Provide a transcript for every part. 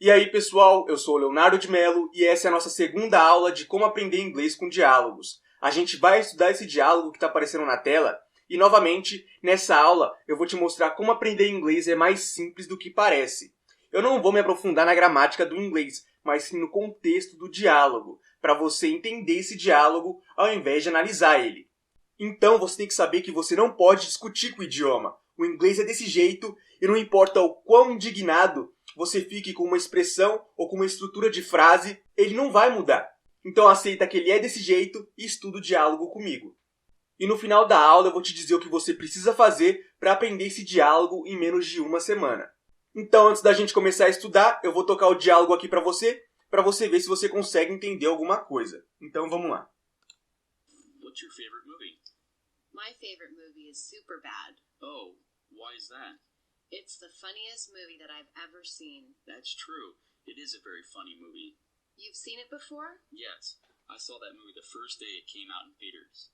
E aí, pessoal, eu sou o Leonardo de Mello e essa é a nossa segunda aula de como aprender inglês com diálogos. A gente vai estudar esse diálogo que está aparecendo na tela e, novamente, nessa aula eu vou te mostrar como aprender inglês é mais simples do que parece. Eu não vou me aprofundar na gramática do inglês, mas sim no contexto do diálogo, para você entender esse diálogo ao invés de analisar ele. Então, você tem que saber que você não pode discutir com o idioma. O inglês é desse jeito e não importa o quão indignado você fique com uma expressão ou com uma estrutura de frase, ele não vai mudar. Então aceita que ele é desse jeito e estuda o diálogo comigo. E no final da aula eu vou te dizer o que você precisa fazer para aprender esse diálogo em menos de uma semana. Então antes da gente começar a estudar, eu vou tocar o diálogo aqui para você ver se você consegue entender alguma coisa. Então vamos lá. What's your favorite movie? My favorite movie is Superbad. Oh, why is that? It's the funniest movie that I've ever seen. That's true. It is a very funny movie. You've seen it before? Yes, I saw that movie the first day it came out in theaters.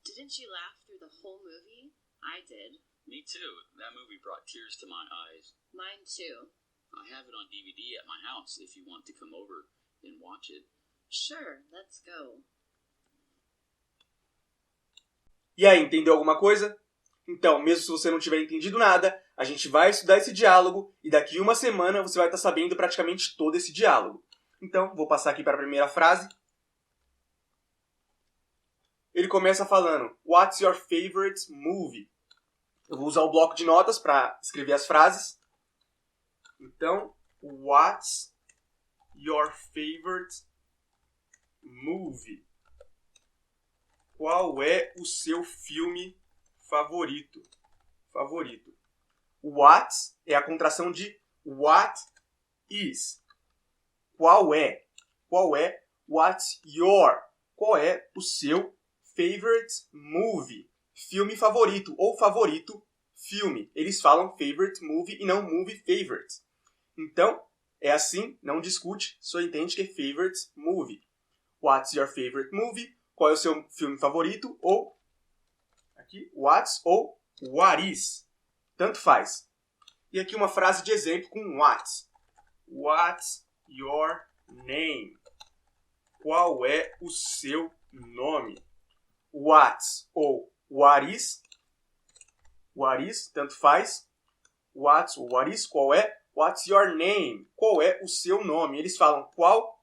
Didn't you laugh through the whole movie? I did. Me too. That movie brought tears to my eyes. Mine too. I have it on DVD at my house if you want to come over and watch it. Sure, let's go. E aí, entendeu alguma coisa? Então, mesmo se você não tiver entendido nada, a gente vai estudar esse diálogo e daqui a uma semana você vai estar sabendo praticamente todo esse diálogo. Então, vou passar aqui para a primeira frase. Ele começa falando, What's your favorite movie? Eu vou usar o bloco de notas para escrever as frases. Então, What's your favorite movie? Qual é o seu filme favorito? What é a contração de what is. Qual é? What's your? Qual é o seu favorite movie? Filme favorito ou favorito filme. Eles falam favorite movie e não movie favorite. Então, é assim, não discute, só entende que é favorite movie. What's your favorite movie? Qual é o seu filme favorito? Ou, aqui, what's ou what is. Tanto faz. E aqui uma frase de exemplo com what. What's your name? Qual é o seu nome? What's ou what is. What is, tanto faz. What's ou what is, qual é? What's your name? Qual é o seu nome? Eles falam qual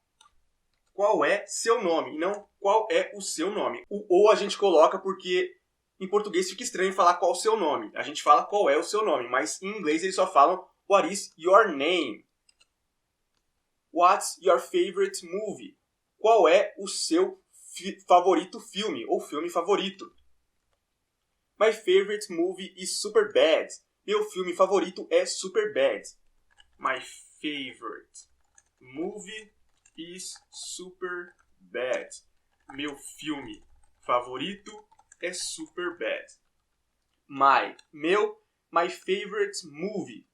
é seu nome, e não qual é o seu nome. O ou a gente coloca porque em português fica estranho falar qual o seu nome. A gente fala qual é o seu nome, mas em inglês eles só falam what is your name. What's your favorite movie? Qual é o seu favorito filme ou filme favorito? My favorite movie is Superbad. Meu filme favorito é Superbad. My favorite movie is Superbad. Meu filme favorito é Superbad. My favorite movie.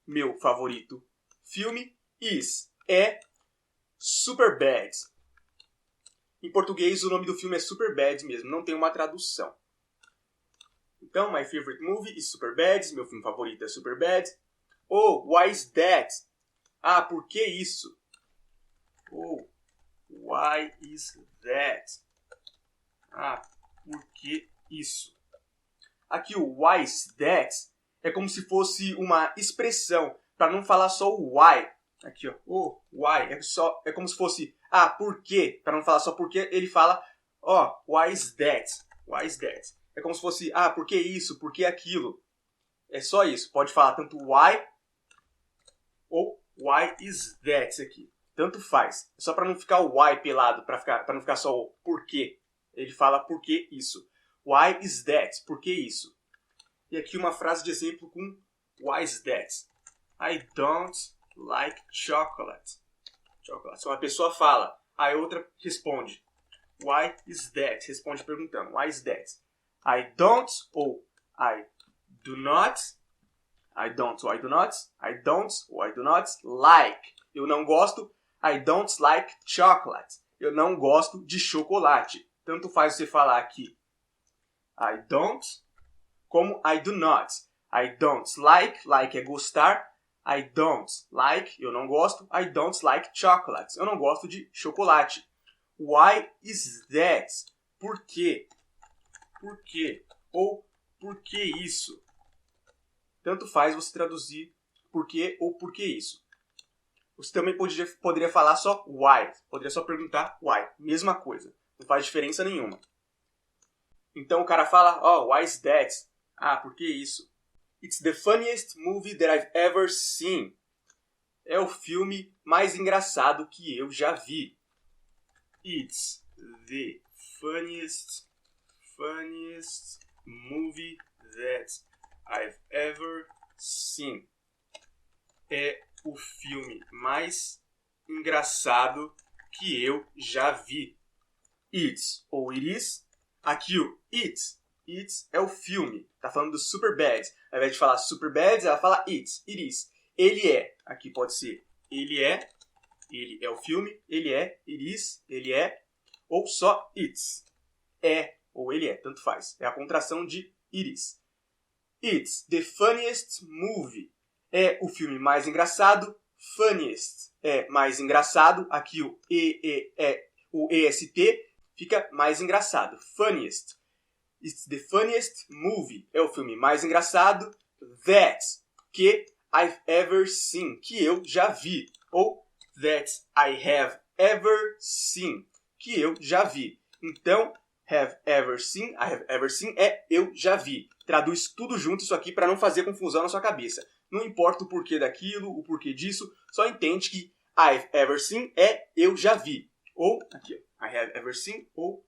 Meu favorito filme is é Superbad. Em português o nome do filme é Superbad mesmo, não tem uma tradução. Então, my favorite movie is Superbad. Meu filme favorito é Superbad. Oh, why is that? Ah, por que isso? Oh, why is that? Ah, por que isso? Aqui o why is that é como se fosse uma expressão, para não falar só o why. Aqui, ó, oh, why, é como se fosse, ah, por quê? Para não falar só por quê, ele fala, ó, why is that? Why is that? É como se fosse, ah, por que isso? Por que aquilo? É só isso. Pode falar tanto why ou why is that aqui. Tanto faz. É só para não ficar o why pelado, para não ficar só o porquê. Ele fala por que isso. Why is that? Por que isso? E aqui uma frase de exemplo com why is that? I don't like chocolate. Se uma pessoa fala, a outra responde. Why is that? Responde perguntando. Why is that? I don't ou I do not. I don't ou I do not. I don't ou I do not like. Eu não gosto. I don't like chocolate. Eu não gosto de chocolate. Tanto faz você falar aqui I don't como I do not. I don't like. Like é gostar. I don't like, eu não gosto. I don't like chocolates. Eu não gosto de chocolate. Why is that? Por quê? Por quê? Ou por que isso? Tanto faz você traduzir por quê ou por que isso. Você também poderia falar só why. Poderia só perguntar why. Mesma coisa. Não faz diferença nenhuma. Então o cara fala, why is that? Ah, por que isso? It's the funniest movie that I've ever seen. É o filme mais engraçado que eu já vi. It's the funniest movie that I've ever seen. É o filme mais engraçado que eu já vi. It's ou it is. Aqui o it é o filme. Tá falando do Superbad. Ao invés de falar Superbad, ela fala it is. Ele é. Aqui pode ser ele é o filme. Ele é, it is, ele é. Ou só it's. É ou ele é, tanto faz. É a contração de it is. It's the funniest movie. É o filme mais engraçado. Funniest é mais engraçado. Aqui o o EST fica mais engraçado. Funniest. It's the funniest movie. É o filme mais engraçado. That. Que I've ever seen. Que eu já vi. Ou that I have ever seen. Que eu já vi. Então, have ever seen, I have ever seen é eu já vi. Traduz tudo junto isso aqui para não fazer confusão na sua cabeça. Não importa o porquê daquilo, o porquê disso, só entende que I've ever seen é eu já vi. Ou, aqui, ó, I have ever seen ou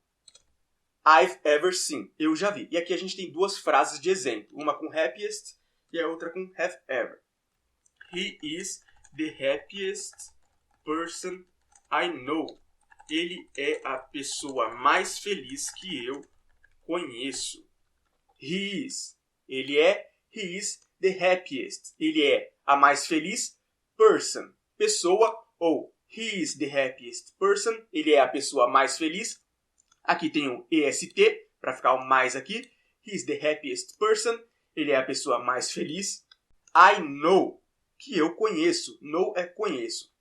I've ever seen, eu já vi. E aqui a gente tem duas frases de exemplo. Uma com happiest e a outra com have ever. He is the happiest person I know. Ele é a pessoa mais feliz que eu conheço. He is. Ele é. He is the happiest. Ele é a mais feliz person. Pessoa. Ou he is the happiest person. Ele é a pessoa mais feliz. Aqui tem o EST, para ficar o mais aqui. He is the happiest person. Ele é a pessoa mais feliz. I know. Que eu conheço. Know é conheço.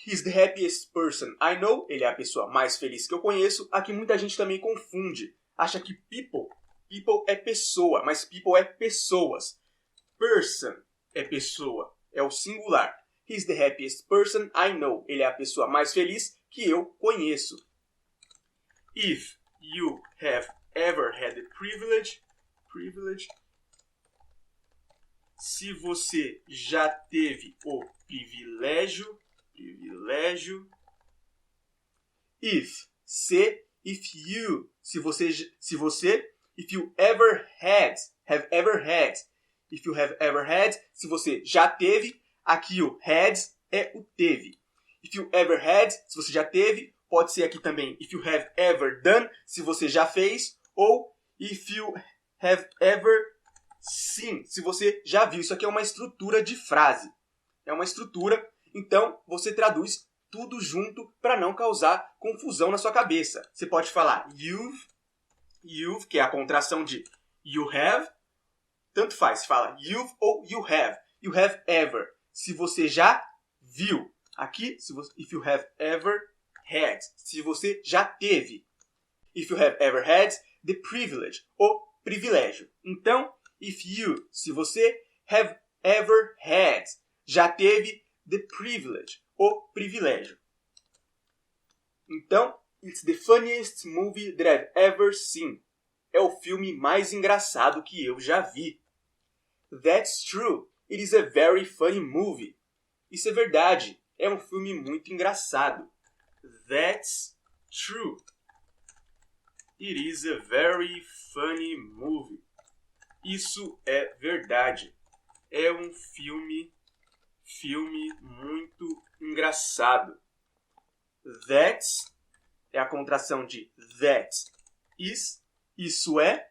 He's the happiest person I know. Ele é a pessoa mais feliz que eu conheço. Aqui muita gente também confunde. Acha que people é pessoa, mas people é pessoas. Person é pessoa, é o singular. He's the happiest person I know. Ele é a pessoa mais feliz que eu conheço. If you have ever had the privilege. Se você já teve o privilégio. If you, se você, if you ever had, have ever had, if you have ever had, se você já teve, aqui o had é o teve. If you ever had, se você já teve, pode ser aqui também if you have ever done, se você já fez, ou if you have ever seen, se você já viu. Isso aqui é uma estrutura de frase. É uma estrutura. Então, você traduz tudo junto para não causar confusão na sua cabeça. Você pode falar you've, que é a contração de you have. Tanto faz, você fala you've ou you have. You have ever. Se você já viu. Aqui, if you have ever had. Se você já teve. If you have ever had the privilege. O privilégio. Então, if you, se você have ever had. Já teve the privilege, o privilégio. Então, it's the funniest movie that I've ever seen. É o filme mais engraçado que eu já vi. That's true. It is a very funny movie. Isso é verdade. É um filme muito engraçado. That's true. It is a very funny movie. Isso é verdade. É um filme muito engraçado. That é a contração de that is, isso é.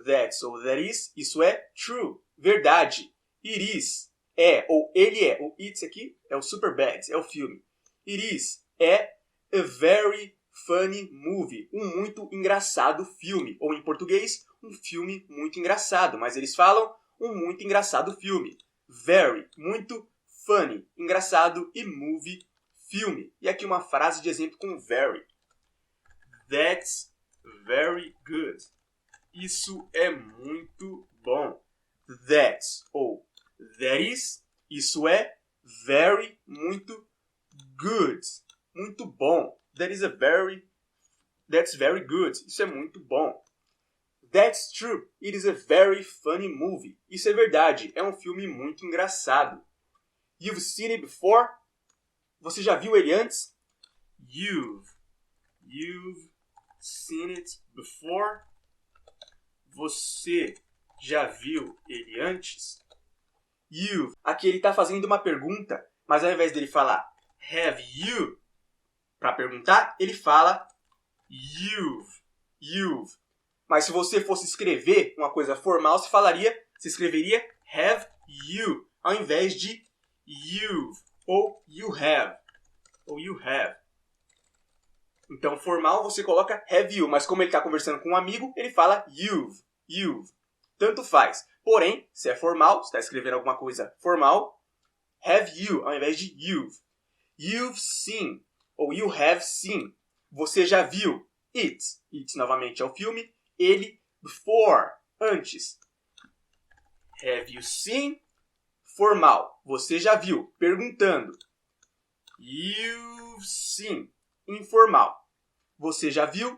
That's ou that is, isso é true, verdade. It is, é ou ele é. O it's aqui é o Superbad, é o filme. It is, é a very funny movie, um muito engraçado filme. Ou em português, um filme muito engraçado. Mas eles falam um muito engraçado filme. very, muito, funny, engraçado, e movie, filme. E aqui uma frase de exemplo com very. That's very good. Isso é muito bom. That's ou that is, isso é very, muito good. Muito bom. That's very good. Isso é muito bom. That's true. It is a very funny movie. Isso é verdade. É um filme muito engraçado. You've seen it before? Você já viu ele antes? You've seen it before? Você já viu ele antes? You've. Aqui ele está fazendo uma pergunta, mas ao invés dele falar have you para perguntar, ele fala you've. Mas se você fosse escrever uma coisa formal, você escreveria have you, ao invés de you've, ou you have. Então, formal, você coloca have you, mas como ele está conversando com um amigo, ele fala you've. Tanto faz. Porém, se é formal, se está escrevendo alguma coisa formal, have you, ao invés de you've. You've seen, ou you have seen. Você já viu it. It, novamente, é o filme. Ele, before, antes. Have you seen? Formal. Você já viu. Perguntando. You've seen. Informal. Você já viu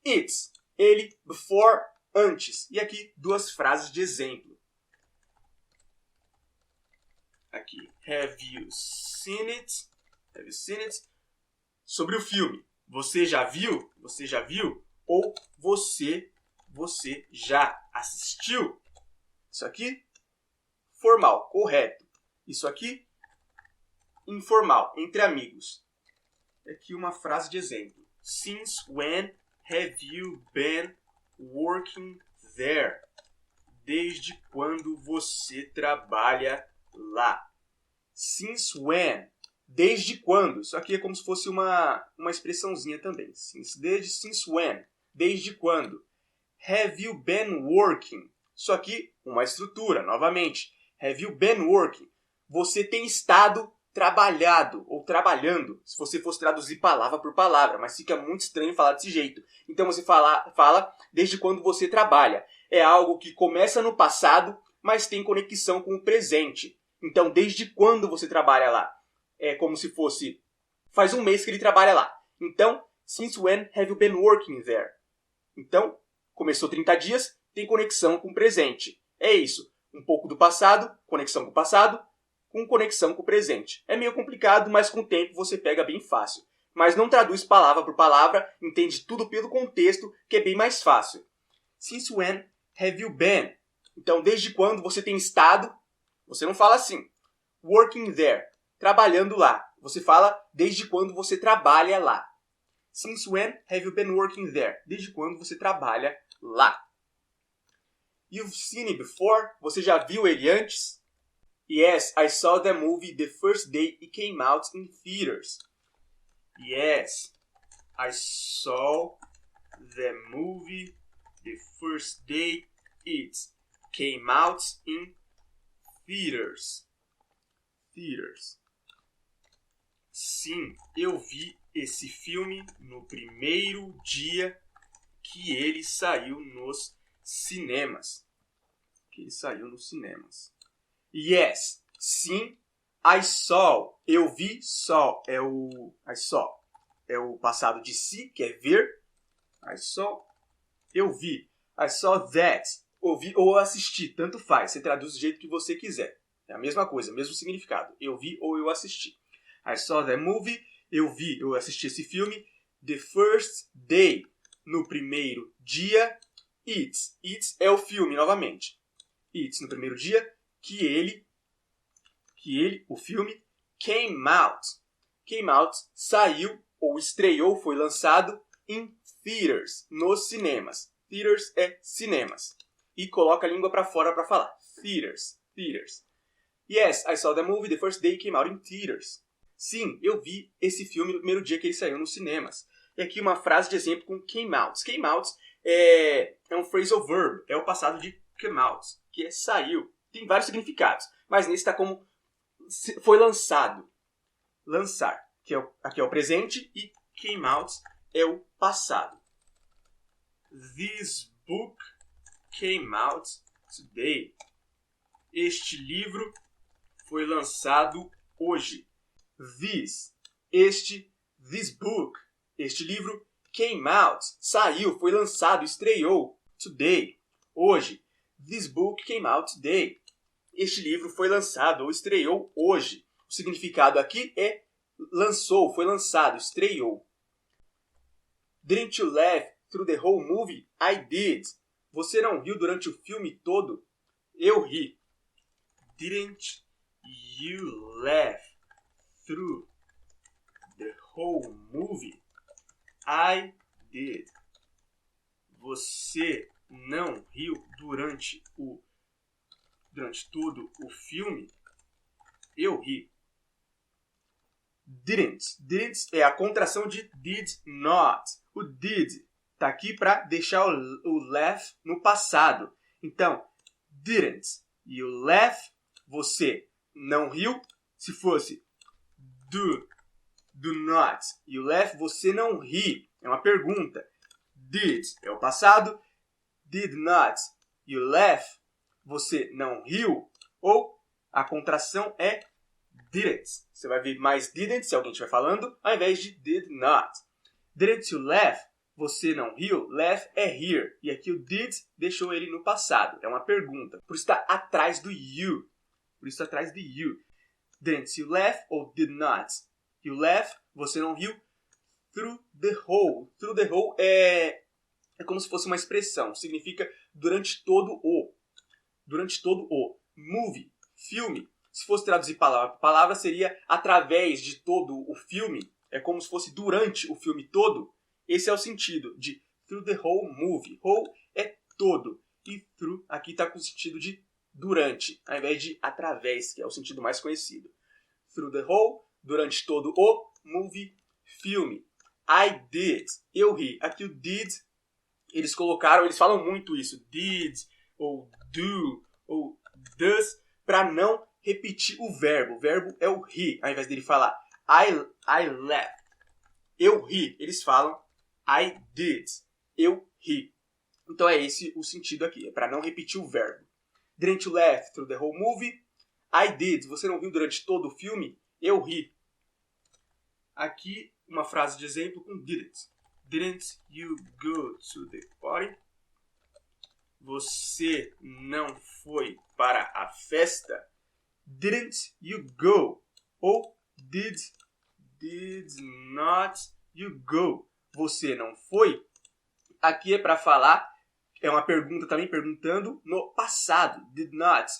it. Ele, before, antes. E aqui, duas frases de exemplo. Aqui. Have you seen it? Have you seen it? Sobre o filme. Você já viu? Você já viu? Ou você já assistiu? Isso aqui, formal, correto. Isso aqui, informal, entre amigos. Aqui uma frase de exemplo. Since when have you been working there? Desde quando você trabalha lá? Since when? Desde quando? Isso aqui é como se fosse uma expressãozinha também. Since when? Desde quando? Have you been working? Isso aqui, uma estrutura, novamente. Have you been working? Você tem estado trabalhado ou trabalhando, se você fosse traduzir palavra por palavra, mas fica muito estranho falar desse jeito. Então você fala desde quando você trabalha. É algo que começa no passado, mas tem conexão com o presente. Então, desde quando você trabalha lá? É como se fosse, faz um mês que ele trabalha lá. Então, since when have you been working there? Então, começou 30 dias, tem conexão com o presente. É isso. Um pouco do passado, conexão com o passado, com conexão com o presente. É meio complicado, mas com o tempo você pega bem fácil. Mas não traduz palavra por palavra, entende tudo pelo contexto, que é bem mais fácil. Since when have you been? Então, desde quando você tem estado, você não fala assim. Working there. Trabalhando lá. Você fala desde quando você trabalha lá. Since when have you been working there? Desde quando você trabalha lá. You've seen it before? Você já viu ele antes? Yes, I saw the movie the first day it came out in theaters. Yes, I saw the movie the first day it came out in theaters. Sim, eu vi esse filme no primeiro dia que ele saiu nos cinemas. Yes, sim, I saw. Eu vi, saw é o I saw. É o passado de see, que é ver. I saw. Eu vi. I saw that. Ouvi ou assisti, tanto faz. Você traduz do jeito que você quiser. É a mesma coisa, mesmo significado. Eu vi ou eu assisti. I saw the movie. Eu vi, eu assisti esse filme. The first day. No primeiro dia. It é o filme, novamente. It, no primeiro dia, que ele, o filme, came out, saiu, ou estreou, foi lançado, in theaters, nos cinemas. Theaters é cinemas. E coloca a língua para fora para falar. Theaters. Yes, I saw the movie the first day it came out in theaters. Sim, eu vi esse filme no primeiro dia que ele saiu nos cinemas. E aqui uma frase de exemplo com came out. Came out é um phrasal verb, é o passado de come out, que é saiu. tem vários significados, mas nesse está como foi lançado. Lançar, que aqui é o presente, e came out é o passado. This book came out today. Este livro foi lançado hoje. This book, este livro, came out, saiu, foi lançado, estreou, today, hoje. This book came out today. Este livro foi lançado ou estreou hoje. O significado aqui é lançou, foi lançado, estreou. Didn't you laugh through the whole movie? I did. Você não riu durante o filme todo? Eu ri. Didn't you laugh through the whole movie? I did. Você não riu durante todo o filme? Eu ri. Didn't. Didn't é a contração de did not. O did está aqui para deixar o laugh no passado. Então, didn't you laugh, você não riu. Se fosse do not you laugh, você não ri. É uma pergunta. Did é o passado. Did not you laugh, você não riu. Ou a contração é didn't. Você vai ver mais didn't se alguém estiver falando, ao invés de did not. Didn't you laugh, você não riu. Laugh é rir. E aqui o did deixou ele no passado. É uma pergunta. Por isso está atrás do you. Didn't you laugh ou did not you laugh, você não riu. Through the whole. Through the whole é como se fosse uma expressão. Significa durante todo o. Movie, filme. Se fosse traduzir palavra por palavra, seria através de todo o filme. É como se fosse durante o filme todo. Esse é o sentido de through the whole movie. Whole é todo. E through aqui está com o sentido de durante, ao invés de através, que é o sentido mais conhecido. Through the whole, durante todo o movie, filme. I did. Eu ri. Aqui o did, eles falam muito isso. Did, ou do, ou does, para não repetir o verbo. O verbo é o ri, ao invés dele falar I laughed. Eu ri. Eles falam I did. Eu ri. Então é esse o sentido aqui. É para não repetir o verbo. Didn't you laugh through the whole movie? I did. Você não riu durante todo o filme? Eu ri. Aqui uma frase de exemplo com didn't. Didn't you go to the party? Você não foi para a festa? Didn't you go? Ou did not you go? Você não foi? Aqui é para falar, é uma pergunta também perguntando no passado. Did not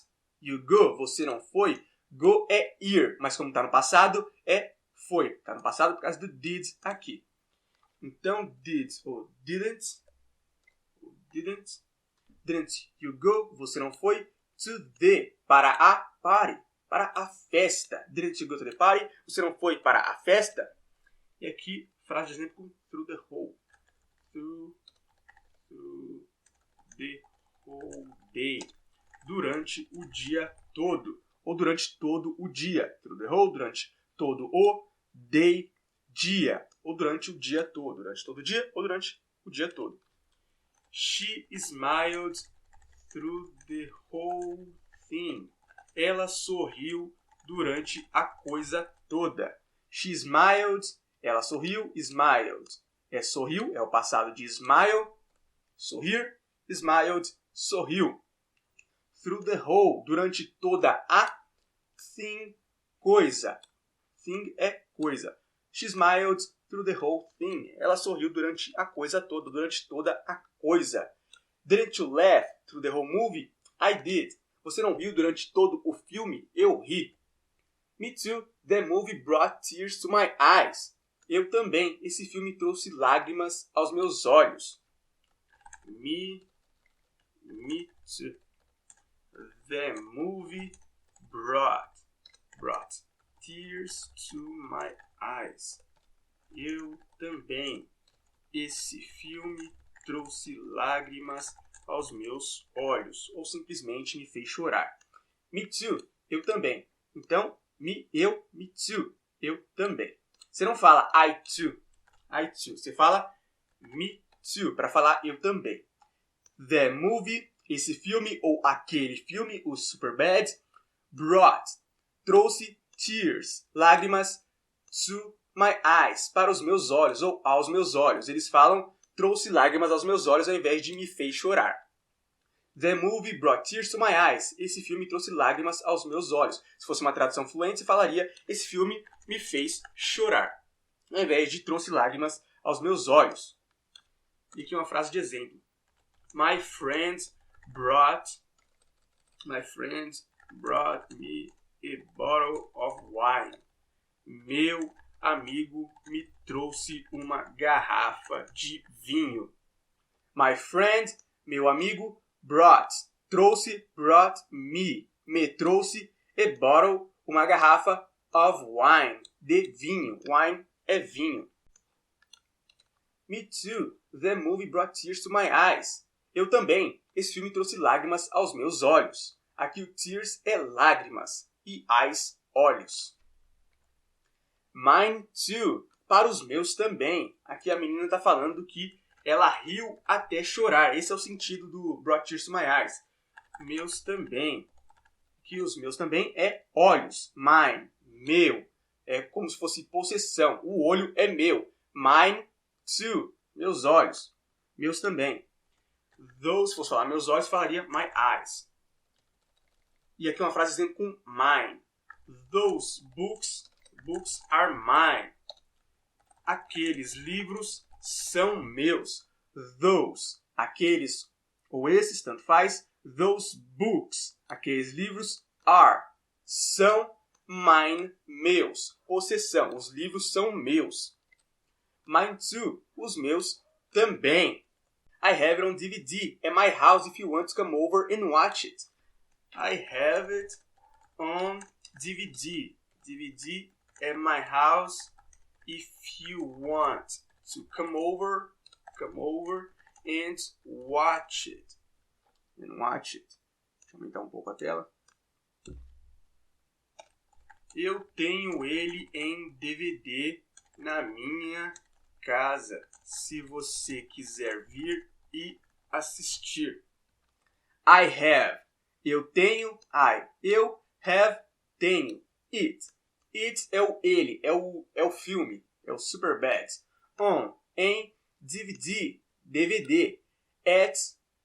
you go? Você não foi? Go é ir, mas como está no passado, é foi. Está no passado por causa do did aqui. Então, did ou didn't you go? Você não foi to the, para a party, para a festa. Didn't you go to the party? Você não foi para a festa? E aqui, frase de exemplo com through the whole. Through the whole day. Durante o dia todo. Ou durante todo o dia. Through the whole, durante todo o day, dia. Ou durante o dia todo. Durante todo o dia ou durante o dia todo. She smiled through the whole thing. Ela sorriu durante a coisa toda. She smiled. Ela sorriu. Smiled. Sorriu. É o passado de smile. Sorrir. Smiled. Sorriu. Through the whole. Durante toda a thing. Coisa. Thing é coisa. She smiled through the whole thing. Ela sorriu durante a coisa toda. Durante toda a coisa. Didn't you laugh through the whole movie? I did. Você não riu durante todo o filme? Eu ri. Me too. The movie brought tears to my eyes. Eu também. Esse filme trouxe lágrimas aos meus olhos. Me too. The movie brought tears to my eyes. Eu também. Esse filme trouxe lágrimas aos meus olhos. Ou simplesmente me fez chorar. Me too, eu também. Então, eu, me too, eu também. Você não fala I too. Você fala me too, para falar eu também. The movie, esse filme ou aquele filme, o Superbad, brought, trouxe tears, lágrimas, to my eyes, para os meus olhos ou aos meus olhos. Eles falam trouxe lágrimas aos meus olhos ao invés de me fez chorar. The movie brought tears to my eyes. Esse filme trouxe lágrimas aos meus olhos. Se fosse uma tradução fluente, você falaria esse filme me fez chorar, ao invés de trouxe lágrimas aos meus olhos. E aqui uma frase de exemplo. My friend brought me a bottle of wine. Meu amigo me trouxe uma garrafa de vinho. My friend, meu amigo, brought me trouxe a bottle, uma garrafa of wine, de vinho. Wine é vinho. Me too, the movie brought tears to my eyes. Eu também, esse filme trouxe lágrimas aos meus olhos. Aqui o tears é lágrimas e eyes, olhos. Mine too, para os meus também. Aqui a menina está falando que ela riu até chorar. Esse é o sentido do brought tears to my eyes. Meus também. Que os meus também é olhos. Mine, meu. É como se fosse possessão. O olho é meu. Mine too, meus olhos. Meus também. Those, se fosse falar meus olhos, falaria my eyes. E aqui uma frase dizendo com mine. Those books are mine. Aqueles livros são meus. Those, aqueles ou esses, tanto faz. Those books, aqueles livros, are, são mine, meus. Possessão, os livros são meus. Mine too, os meus também. I have it on DVD at my house if you want to come over and watch it. I have it on DVD. DVD at my house if you want to come over and watch it. Deixa eu aumentar um pouco a tela. Eu tenho ele em DVD na minha casa, se você quiser vir e assistir. I have, eu tenho, eu have, tenho, it. It é o ele, é o filme, é o Superbad. On, em, DVD, at,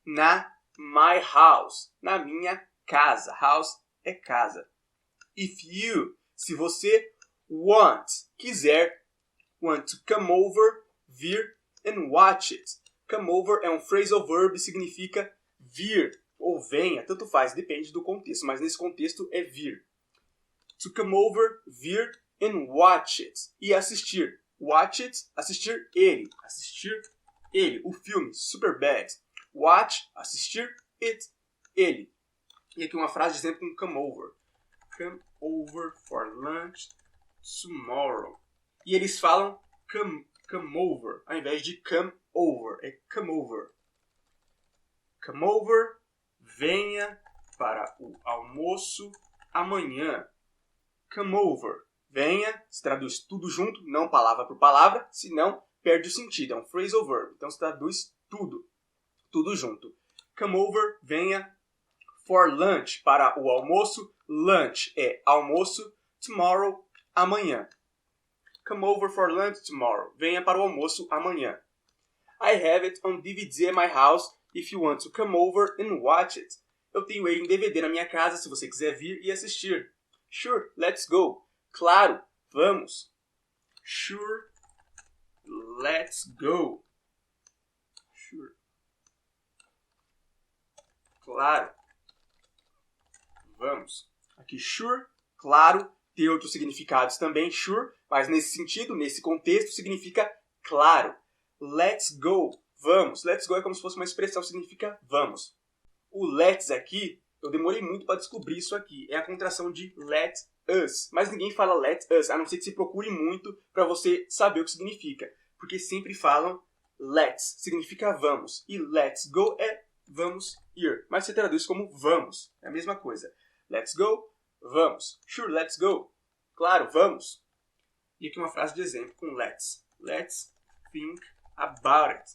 na, my house, na minha casa. House é casa. If you, se você quiser, want to come over, vir and watch it. Come over é um phrasal verb, significa vir ou venha, tanto faz, depende do contexto, mas nesse contexto é vir. To come over, vir and watch it. E assistir. Watch it, assistir ele. Assistir ele, o filme, Superbad. Watch, assistir, it, ele. E aqui uma frase dizendo com come over. Come over for lunch tomorrow. E eles falam come over, ao invés de come over. É come over. Come over, venha para o almoço amanhã. Come over, venha, se traduz tudo junto, não palavra por palavra, senão perde o sentido. É um phrasal verb, então se traduz tudo junto. Come over, venha. For lunch, para o almoço. Lunch é almoço. Tomorrow, amanhã. Come over for lunch tomorrow. Venha para o almoço amanhã. I have it on DVD at my house if you want to come over and watch it. Eu tenho ele em DVD na minha casa se você quiser vir e assistir. Sure, let's go. Claro, vamos. Sure, let's go. Sure. Claro. Vamos. Aqui, sure, claro, tem outros significados também, sure, mas nesse sentido, nesse contexto, significa claro. Let's go. Vamos. Let's go é como se fosse uma expressão, significa vamos. O let's aqui, eu demorei muito para descobrir isso aqui. É a contração de let us. Mas ninguém fala let us, a não ser que você procure muito para você saber o que significa. Porque sempre falam let's, significa vamos. E let's go é vamos ir. Mas você traduz como vamos. É a mesma coisa. Let's go. Vamos. Sure, let's go. Claro, vamos. E aqui uma frase de exemplo com let's. Let's think about it.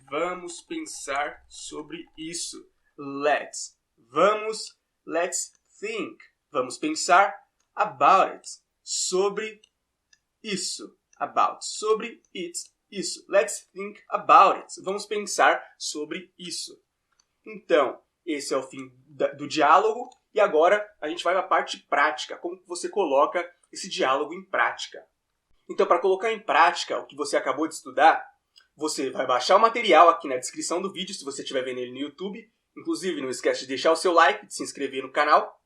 Vamos pensar sobre isso. Let's. Vamos. Let's think. Vamos pensar about it. Sobre isso. About. Sobre it. Isso. Let's think about it. Vamos pensar sobre isso. Então, esse é o fim do diálogo. E agora a gente vai para a parte prática. Como você coloca esse diálogo em prática. Então, para colocar em prática o que você acabou de estudar, você vai baixar o material aqui na descrição do vídeo, se você estiver vendo ele no YouTube. Inclusive, não esquece de deixar o seu like, de se inscrever no canal.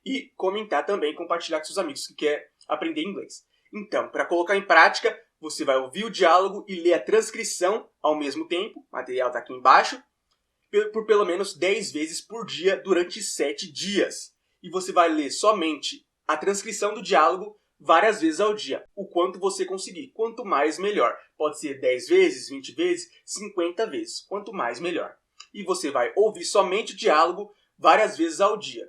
E comentar também, compartilhar com seus amigos que querem aprender inglês. Então, para colocar em prática, você vai ouvir o diálogo e ler a transcrição ao mesmo tempo. O material está aqui embaixo. Por pelo menos 10 vezes por dia durante 7 dias. E você vai ler somente a transcrição do diálogo várias vezes ao dia. O quanto você conseguir. Quanto mais, melhor. Pode ser 10 vezes, 20 vezes, 50 vezes. Quanto mais, melhor. E você vai ouvir somente o diálogo várias vezes ao dia.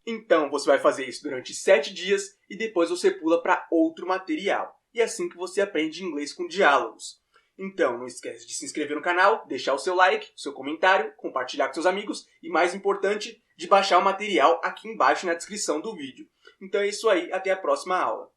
Então, você vai fazer isso durante 7 dias e depois você pula para outro material. E é assim que você aprende inglês com diálogos. Então, não esquece de se inscrever no canal, deixar o seu like, o seu comentário, compartilhar com seus amigos e, mais importante, de baixar o material aqui embaixo na descrição do vídeo. Então é isso aí, até a próxima aula.